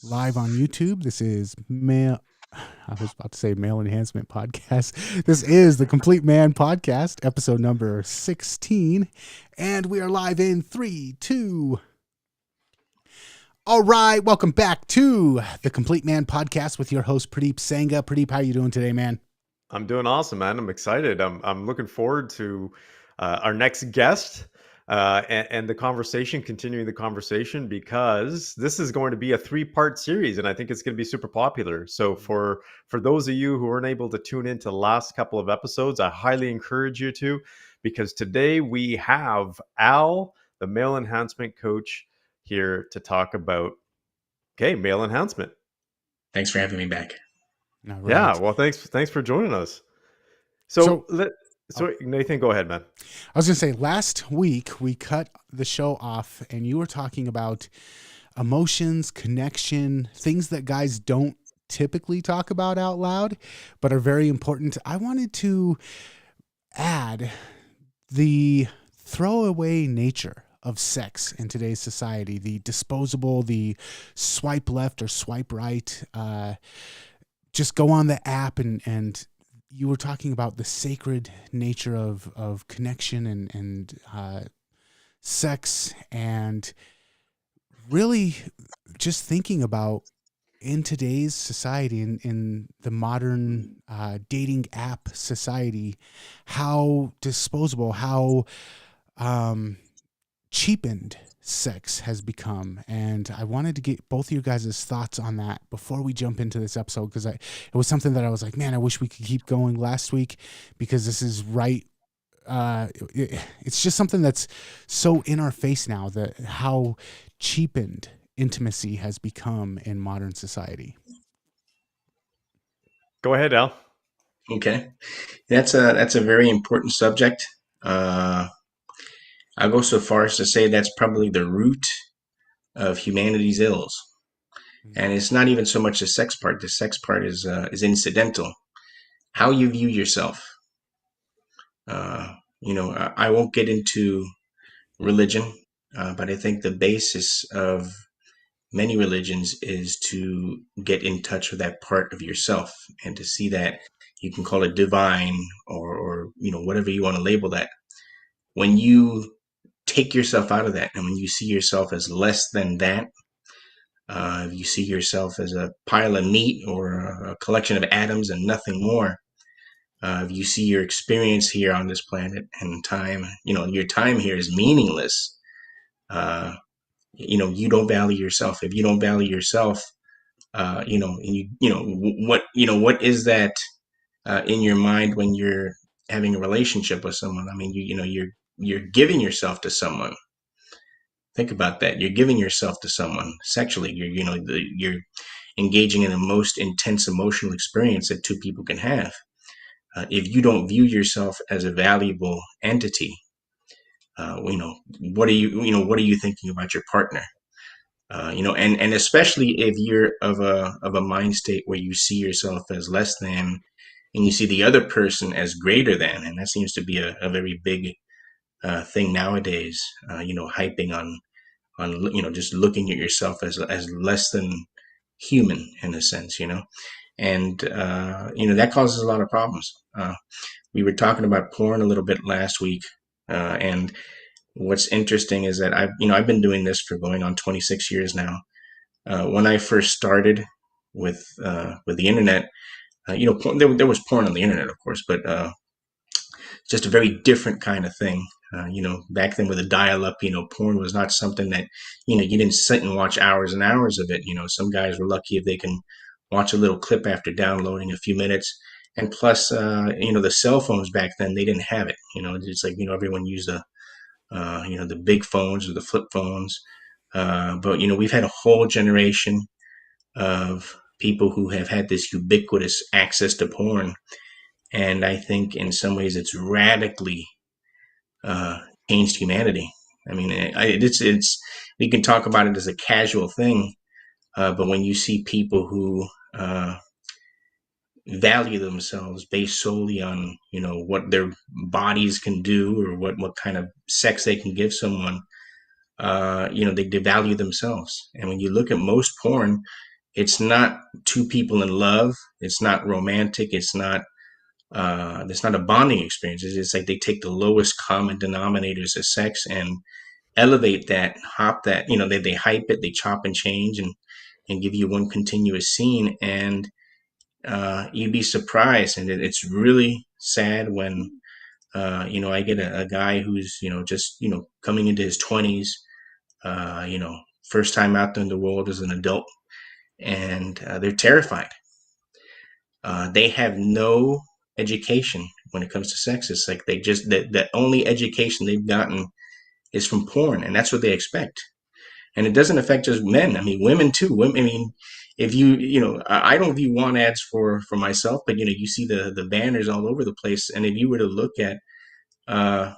live on YouTube. This is male. I was about to say male enhancement podcast. This is the Complete Man podcast, episode number 16. And we are live in 3, 2. All right. Welcome back to the Complete Man podcast with your host, Purdeep Sangha. Purdeep, how are you doing today, man? I'm doing awesome, man. I'm excited. I'm looking forward to our next guest and the conversation, continuing the conversation, because this is going to be a 3-part series, and I think it's going to be super popular. So for those of you who weren't able to tune into the last couple of episodes, I highly encourage you to, because today we have Al, the male enhancement coach, here to talk about male enhancement. Thanks for having me back. All right. Yeah, well, thanks for joining us. So Nathan, go ahead, man. I was going to say, last week we cut the show off and you were talking about emotions, connection, things that guys don't typically talk about out loud, but are very important. I wanted to add the throwaway nature of sex in today's society, the disposable, the swipe left or swipe right, just go on the app and you were talking about the sacred nature of connection and sex, and really just thinking about in today's society, in the modern dating app society, how disposable, how cheapened sex has become. And I wanted to get both of you guys' thoughts on that before we jump into this episode, because it was something that I was like, man, I wish we could keep going last week, because this is right. It's just something that's so in our face now, that how cheapened intimacy has become in modern society. Go ahead, Al. Okay, that's a very important subject. I'll go so far as to say that's probably the root of humanity's ills, and it's not even so much the sex part. The sex part is incidental. How you view yourself. I won't get into religion, but I think the basis of many religions is to get in touch with that part of yourself and to see that you can call it divine or whatever you want to label that. When you take yourself out of that and when you see yourself as less than that, you see yourself as a pile of meat or a collection of atoms and nothing more. You see your experience here on this planet and time, your time here is meaningless. You don't value yourself. If you don't value yourself, what is that in your mind when you're having a relationship with someone? I mean, you're giving yourself to someone. Think about that. You're giving yourself to someone sexually. You're engaging in the most intense emotional experience that two people can have. If you don't view yourself as a valuable entity, what are you thinking about your partner? And especially if you're of a mind state where you see yourself as less than, and you see the other person as greater than, and that seems to be a very big thing nowadays. Hyping on just looking at yourself as less than human in a sense. And that causes a lot of problems. We were talking about porn a little bit last week, and what's interesting is that I've been doing this for going on 26 years now. When I first started with the internet, there was porn on the internet, of course, but just a very different kind of thing. Back then with the dial-up, porn was not something that you didn't sit and watch hours and hours of it. Some guys were lucky if they can watch a little clip after downloading a few minutes. And plus, the cell phones back then, they didn't have it. It's like everyone used the big phones or the flip phones. But we've had a whole generation of people who have had this ubiquitous access to porn, and I think in some ways it's radically changed humanity. I mean, it's we can talk about it as a casual thing, but when you see people who value themselves based solely on what their bodies can do or what kind of sex they can give someone, they devalue themselves. And when you look at most porn, It's not two people in love. It's not romantic. It's not a bonding experience. It's like they take the lowest common denominators of sex and elevate that, hop that, they hype it, they chop and change and give you one continuous scene. And you'd be surprised. And it's really sad when, I get a guy who's, just, coming into his 20s, uh, you know, first time out there in the world as an adult, and they're terrified. They have no education when it comes to sex. It's like they just, the only education they've gotten is from porn, and that's what they expect. And it doesn't affect just men. I mean, women too. Women. I mean, if I don't view want ads for myself, but you see the banners all over the place. And if you were to look at, uh,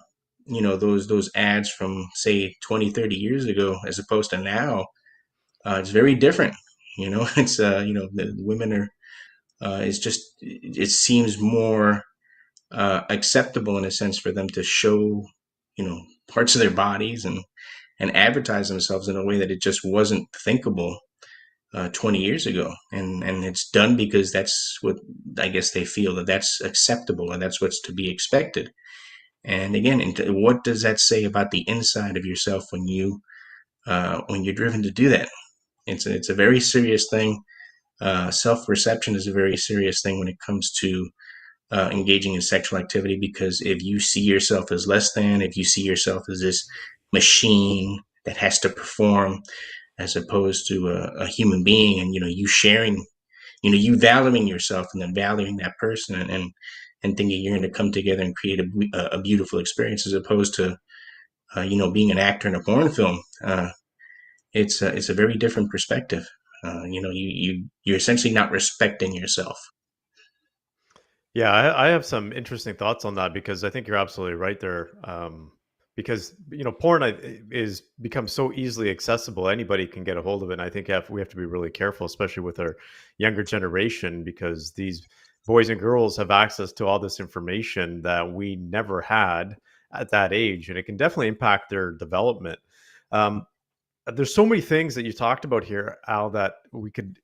those ads from say 20, 30 years ago, as opposed to now, it's very different. It's the women are. It's just it seems more acceptable in a sense for them to show, parts of their bodies and advertise themselves in a way that it just wasn't thinkable 20 years ago. And it's done because that's what I guess they feel that that's acceptable and that's what's to be expected. And again, what does that say about the inside of yourself when you're driven to do that? It's a very serious thing. Self-perception is a very serious thing when it comes to engaging in sexual activity, because if you see yourself as less than, if you see yourself as this machine that has to perform as opposed to a human being, and you sharing, you valuing yourself and then valuing that person, and thinking you're going to come together and create a beautiful experience, as opposed to being an actor in a porn film. It's a very different perspective. You're essentially not respecting yourself. Yeah, I have some interesting thoughts on that because I think you're absolutely right there. Because porn is become so easily accessible; anybody can get a hold of it. And I think we have to be really careful, especially with our younger generation, because these boys and girls have access to all this information that we never had at that age, and it can definitely impact their development. Um, there's so many things that you talked about here, Al, that we could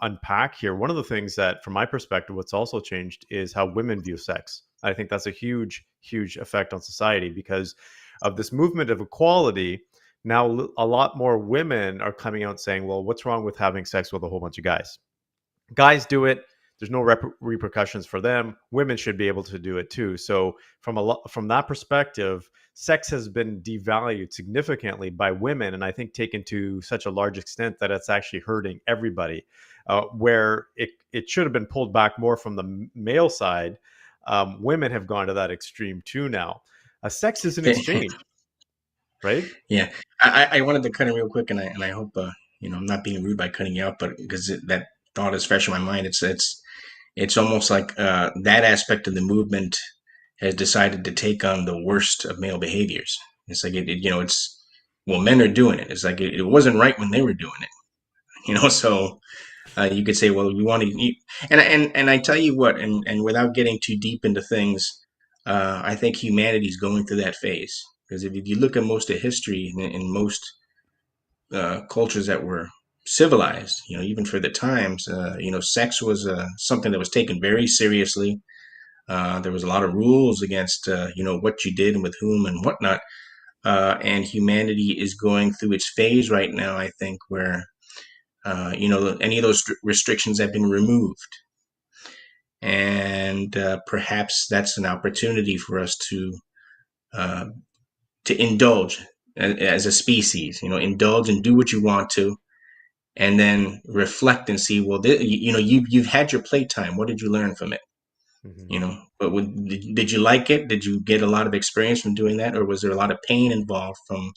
unpack here. One of the things that, from my perspective, what's also changed is how women view sex. I think that's a huge effect on society because of this movement of equality. Now, a lot more women are coming out saying, "Well, what's wrong with having sex with a whole bunch of guys? Guys do it. There's no repercussions for them. Women should be able to do it too." So from that perspective, sex has been devalued significantly by women, and I think taken to such a large extent that it's actually hurting everybody. Where it should have been pulled back more from the male side, women have gone to that extreme too now. Sex is an exchange, right? Yeah, I wanted to cut in real quick, and I hope I'm not being rude by cutting you out, but because that thought is fresh in my mind. It's almost like that aspect of the movement has decided to take on the worst of male behaviors. It's like it's well, men are doing it. It's like it wasn't right when they were doing it. So you could say, well, we want to eat, and I tell you what, and without getting too deep into things, I think humanity's going through that phase. Because if you look at most of history in most cultures that were civilized, even for the times, sex was something that was taken very seriously. There was a lot of rules against, what you did and with whom and whatnot. And humanity is going through its phase right now, I think, where, any of those restrictions have been removed. And perhaps that's an opportunity for us uh, to indulge as a species, indulge and do what you want to, and then reflect and see, well, you've had your playtime. What did you learn from it? Mm-hmm. But did you like it? Did you get a lot of experience from doing that, or was there a lot of pain involved from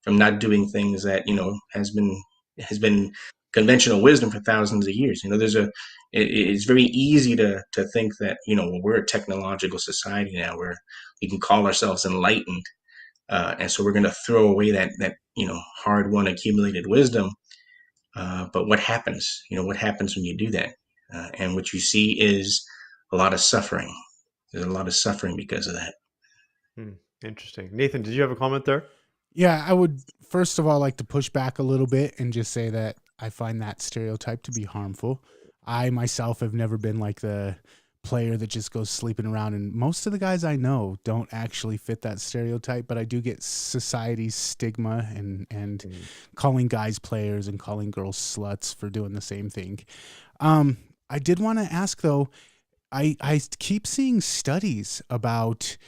not doing things that has been conventional wisdom for thousands of years? It's very easy to think that well, we're a technological society now where we can call ourselves enlightened, and so we're going to throw away that hard won accumulated wisdom. But what happens? What happens when you do that? And what you see is a lot of suffering. There's a lot of suffering because of that. Hmm. Interesting. Nathan, did you have a comment there? Yeah, I would first of all like to push back a little bit and just say that I find that stereotype to be harmful. I myself have never been like the player that just goes sleeping around, and most of the guys I know don't actually fit that stereotype, but I do get society's stigma and Mm. calling guys players and calling girls sluts for doing the same thing. I did want to ask though, I keep seeing studies about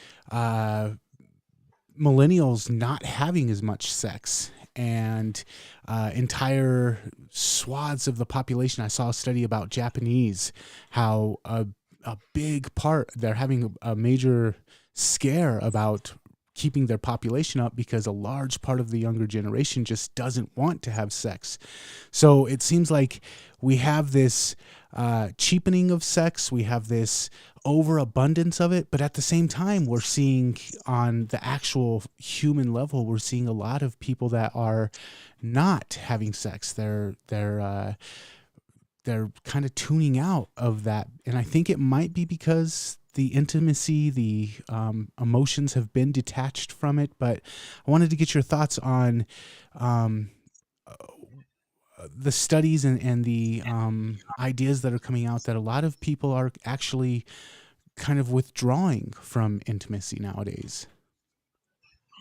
millennials not having as much sex, and entire swaths of the population. I saw a study about Japanese, how a big part, they're having a major scare about keeping their population up because a large part of the younger generation just doesn't want to have sex. So it seems like we have this cheapening of sex, we have this overabundance of it, but at the same time, we're seeing on the actual human level, we're seeing a lot of people that are not having sex. They're kind of tuning out of that, and I think it might be because the intimacy, the emotions have been detached from it. But I wanted to get your thoughts on um, the studies and the ideas that are coming out that a lot of people are actually kind of withdrawing from intimacy nowadays.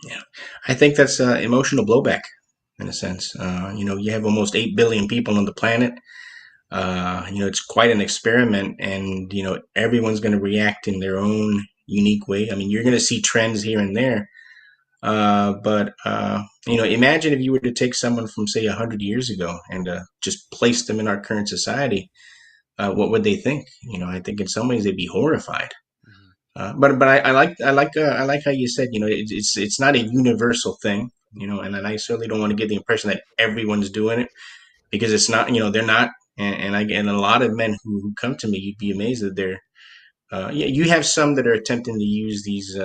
Yeah, I think that's emotional blowback in a sense. You have almost 8 billion people on the planet. It's quite an experiment, and everyone's going to react in their own unique way. I mean, you're going to see trends here and there, but imagine if you were to take someone from say 100 years ago and just place them in our current society. What would they think? I think in some ways they'd be horrified. Mhm. But I like how you said, it's not a universal thing, and I certainly don't want to give the impression that everyone's doing it, because it's not. They're not. And a lot of men who come to me, you'd be amazed that they're. Yeah, you have some that are attempting to use these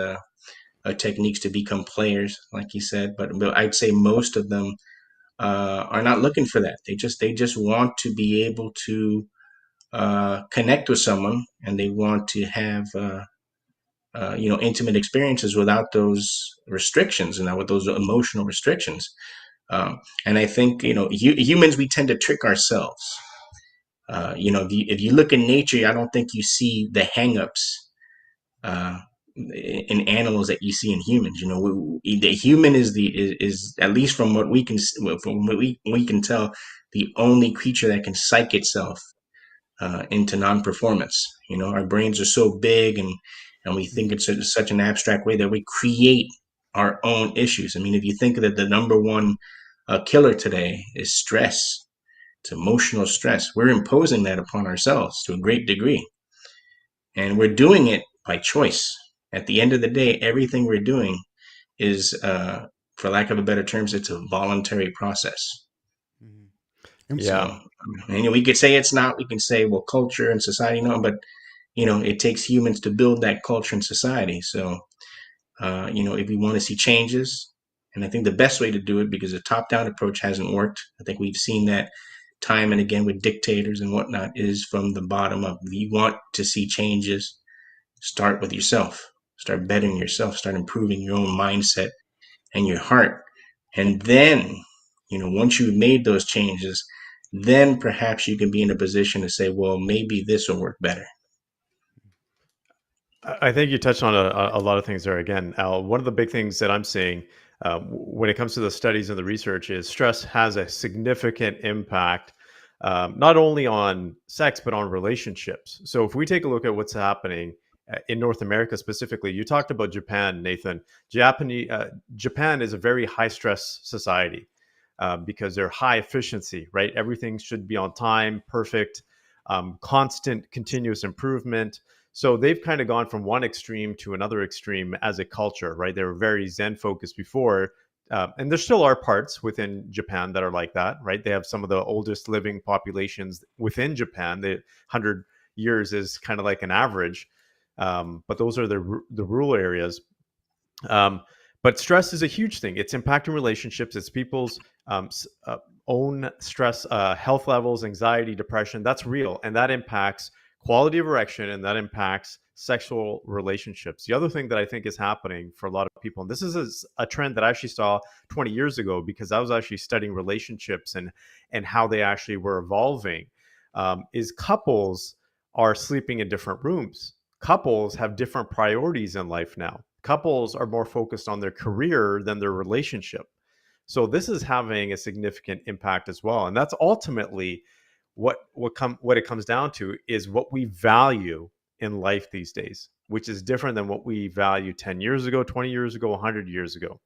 techniques to become players, like you said, but I'd say most of them are not looking for that. They just want to be able to connect with someone, and they want to have intimate experiences without those restrictions and not with those emotional restrictions. And I think humans, we tend to trick ourselves. If you look in nature, I don't think you see the hangups uh, in animals that you see in humans. The human is at least from what we can tell, the only creature that can psych itself into non-performance. Our brains are so big, and we think it's such an abstract way that we create our own issues. I mean, if you think that the number one killer today is stress, it's emotional stress. We're imposing that upon ourselves to a great degree, and we're doing it by choice. At the end of the day, everything we're doing is, for lack of a better terms, it's a voluntary process. Mhm. And So, Yeah. we could say it's not. We can say, well, culture and society, no, but it takes humans to build that culture and society. So, if we want to see changes, and I think the best way to do it, because the top-down approach hasn't worked. I think we've seen that time and again with dictators and whatnot, is from the bottom up. If you want to see changes, start with yourself. Start bettering yourself. Start improving your own mindset and your heart. And then, once you've made those changes, then perhaps you can be in a position to say, well, maybe this will work better. I think you touched on a lot of things there. Again, Al, one of the big things that I'm seeing when it comes to the studies and the research is stress has a significant impact, not only on sex, but on relationships. So if we take a look at what's happening in North America specifically, you talked about Japan, Nathan. Japan is a very high stress society because they're high efficiency, right? Everything should be on time, perfect, constant, continuous improvement. So they've kind of gone from one extreme to another extreme as a culture, right? They were very Zen focused before. And there still are parts within Japan that are like that, right? They have some of the oldest living populations within Japan. The 100 years is kind of like an average, but those are the rural areas. Um, but stress is a huge thing. It's impacting relationships. It's people's own stress, health levels, anxiety, depression. That's real, and that impacts quality of erection, and that impacts sexual relationships. The other thing that I think is happening for a lot of people, and this is a trend that I actually saw 20 years ago because I was actually studying relationships and how they actually were evolving, is couples are sleeping in different rooms. Couples have different priorities in life now. Couples are more focused on their career than their relationship. So this is having a significant impact as well. And that's ultimately what it comes down to is what we value in life these days, which is different than what we value 10 years ago, 20 years ago, 100 years ago.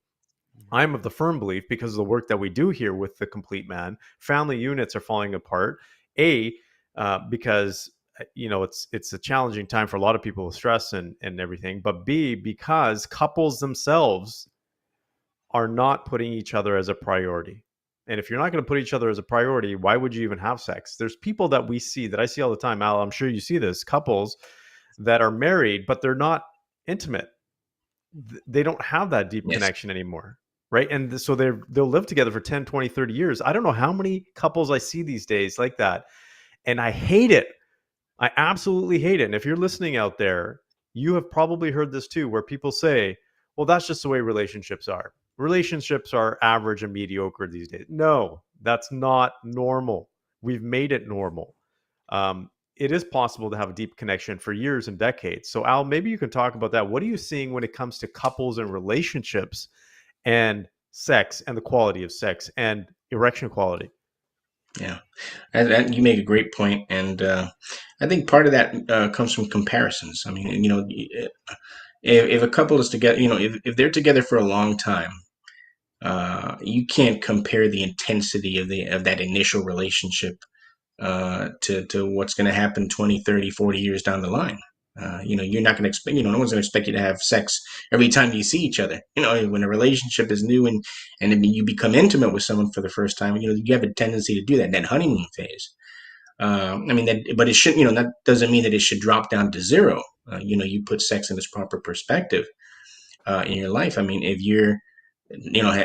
I'm of the firm belief, because of the work that we do here with the Complete Man, family units are falling apart. Because it's a challenging time for a lot of people with stress and everything. But B, because couples themselves are not putting each other as a priority. And if you're not going to put each other as a priority, why would you even have sex? There's people that I see all the time, Al, I'm sure you see this, couples that are married, but they're not intimate. They don't have that deep Yes. connection anymore. Right. And so they'll live together for 10, 20, 30 years. I don't know how many couples I see these days like that. And I hate it. I absolutely hate it. And if you're listening out there, you have probably heard this too, where people say, well, that's just the way relationships are. Relationships are average and mediocre these days. No, that's not normal. We've made it normal. It is possible to have a deep connection for years and decades. So, Al, maybe you can talk about that. What are you seeing when it comes to couples and relationships and sex and the quality of sex and erection quality? Yeah, and you make a great point, and I think part of that comes from comparisons. I mean, if a couple is together, if they're together for a long time, you can't compare the intensity of that initial relationship to what's going to happen 20, 30, 40 years down the line. You're not going to expect, no one's going to expect you to have sex every time you see each other. When a relationship is new and then you become intimate with someone for the first time, you have a tendency to do that honeymoon phase. But it should, that doesn't mean that it should drop down to zero. You put sex in its proper perspective in your life. I mean, if you're,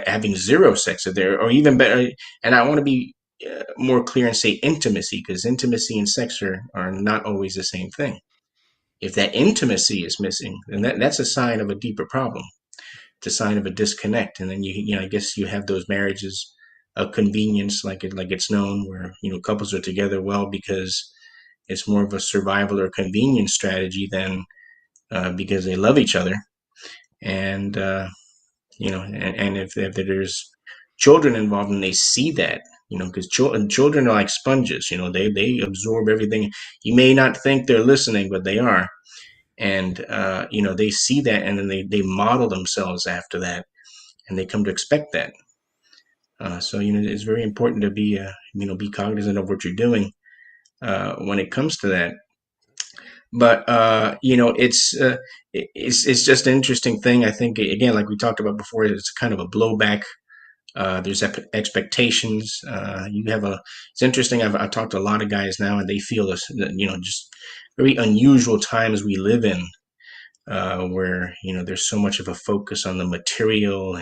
having zero sex or even better, and I want to be more clear and say intimacy, because intimacy and sex are not always the same thing. If that intimacy is missing, then that's a sign of a deeper problem. It's a sign of a disconnect. And then I guess you have those marriages of convenience, like it's known, where couples are together well because it's more of a survival or convenience strategy than because they love each other. And and if there's children involved and they see that, because children are like sponges, they absorb everything. You may not think they're listening, but they are. And they see that, and then they model themselves after that, and they come to expect that. So it's very important to be cognizant of what you're doing when it comes to that. But it's just an interesting thing. I think, again, like we talked about before, it's kind of a blowback. There's expectations. It's interesting. I've talked to a lot of guys now, and they feel this, just very unusual times we live in, where there's so much of a focus on the material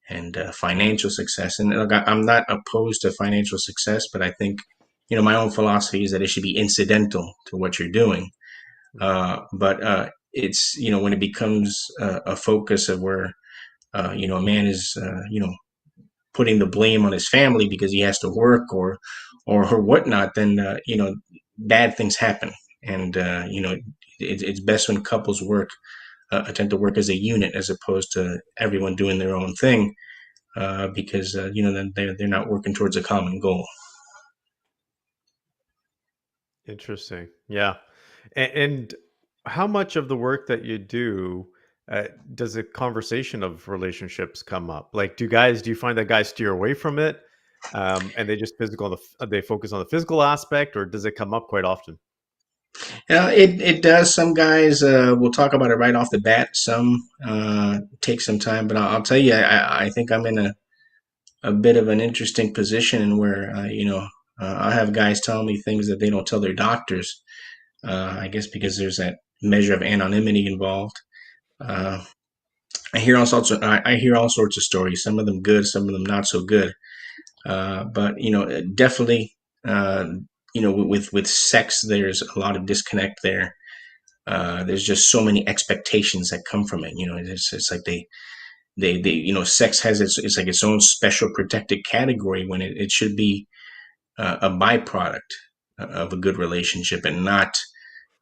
and financial success. And look, I'm not opposed to financial success, but I think my own philosophy is that it should be incidental to what you're doing. But it's when it becomes a focus of where a man is putting the blame on his family because he has to work or whatnot, then bad things happen. And it's best when couples attempt to work as a unit as opposed to everyone doing their own thing, because then they're not working towards a common goal. Interesting. Yeah. And how much of the work that you do does a conversation of relationships come up? Like, do you find that guys steer away from it, and they just they focus on the physical aspect, or does it come up quite often? It does. Some guys will talk about it right off the bat. Some take some time, but I'll tell you, I think I'm in a bit of an interesting position where I have guys telling me things that they don't tell their doctors. I guess because there's that measure of anonymity involved. Uh, I hear all sorts of stories. Some of them good, some of them not so good. But definitely, with sex, there's a lot of disconnect there. there's just so many expectations that come from it. It's like sex has it's like its own special protected category when it should be a byproduct of a good relationship and not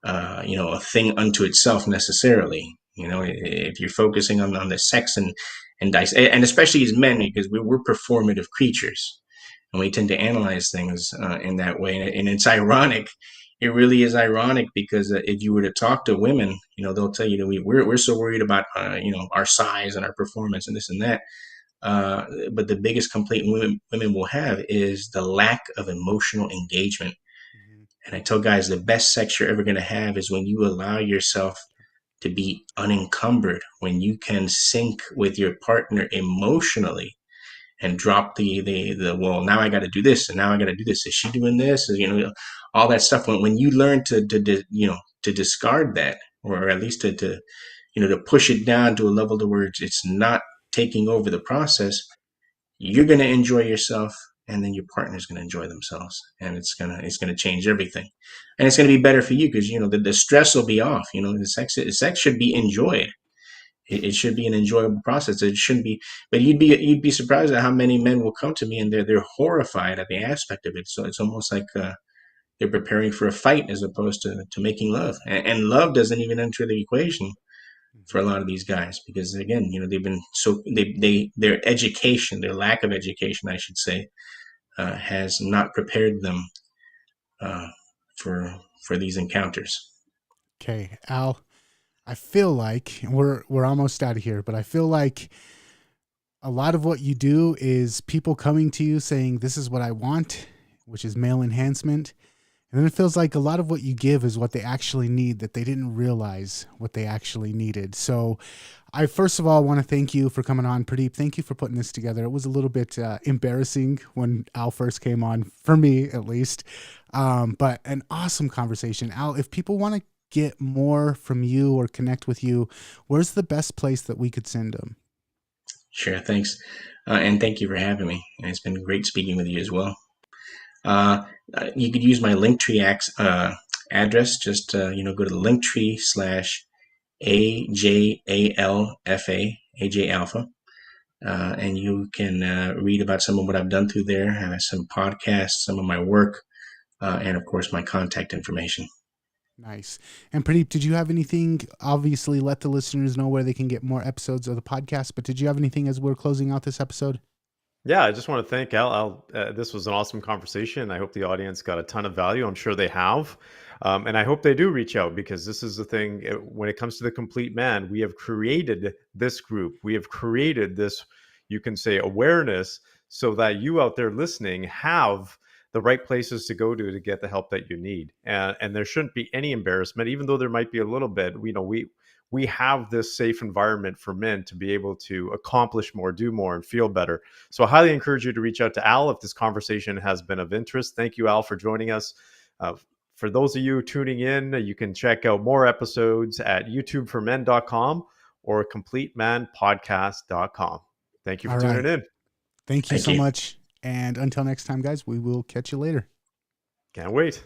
a thing unto itself necessarily. If you're focusing on the sex and dice, and especially as men, because we're performative creatures, and we tend to analyze things in that way. And it's ironic. It really is ironic because if you were to talk to women, they'll tell you, we're so worried about our size and our performance and this and that. But the biggest complaint women will have is the lack of emotional engagement. Mhm. And I tell guys the best sex you're ever going to have is when you allow yourself to be unencumbered, when you can sync with your partner emotionally and drop the well, now I got to do this and now I got to do this. Is she doing this? All that stuff. When you learn to discard that, or at least to push it down to a level to where it's not taking over the process, you're going to enjoy yourself, and then your partner's going to enjoy themselves, and it's gonna change everything, and it's going to be better for you because the stress will be off. The sex should be enjoyed. It should be an enjoyable process. It shouldn't be, but you'd be surprised at how many men will come to me and they're horrified at the aspect of it. So it's almost like they're preparing for a fight as opposed to making love, and love doesn't even enter the equation for a Mhm. lot of these guys because again, they've been so their education, their lack of education, I should say, has not prepared them uh, for these encounters. Okay, Al, I feel like we're almost out of here, but I feel like a lot of what you do is people coming to you saying, "This is what I want," which is male enhancement. And then it feels like a lot of what you give is what they actually need that they didn't realize what they actually needed. So I first of all want to thank you for coming on, Pradeep. Thank you for putting this together. It was a little bit embarrassing when Al first came on, for me at least, but an awesome conversation. Al, if people want to get more from you or connect with you, where's the best place that we could send them? Sure, thanks, and thank you for having me. And it's been great speaking with you as well. Uh, you could use my address. Just go to Linktree/AJALFA, AJ Alpha, and you can read about some of what I've done through there. Some podcasts, some of my work, and of course my contact information. Nice. And Pradeep, did you have anything? Obviously, let the listeners know where they can get more episodes of the podcast, but did you have anything as we're closing out this episode? Yeah, I just want to thank Al. This was an awesome conversation. I hope the audience got a ton of value. I'm sure they have. And I hope they do reach out because this is the thing. When it comes to the complete man, we have created this group. We have created this, you can say, awareness so that you out there listening have the right places to go to get the help that you need. And there shouldn't be any embarrassment, even though there might be a little bit. We have this safe environment for men to be able to accomplish more, do more, and feel better. So I highly encourage you to reach out to Al if this conversation has been of interest. Thank you, Al, for joining us. Uh, for those of you tuning in, you can check out more episodes at youtube4men.com or completemanpodcast.com. Thank you for All right. tuning in. Thank you Thank so you. much. And until next time, guys, we will catch you later. Can't wait.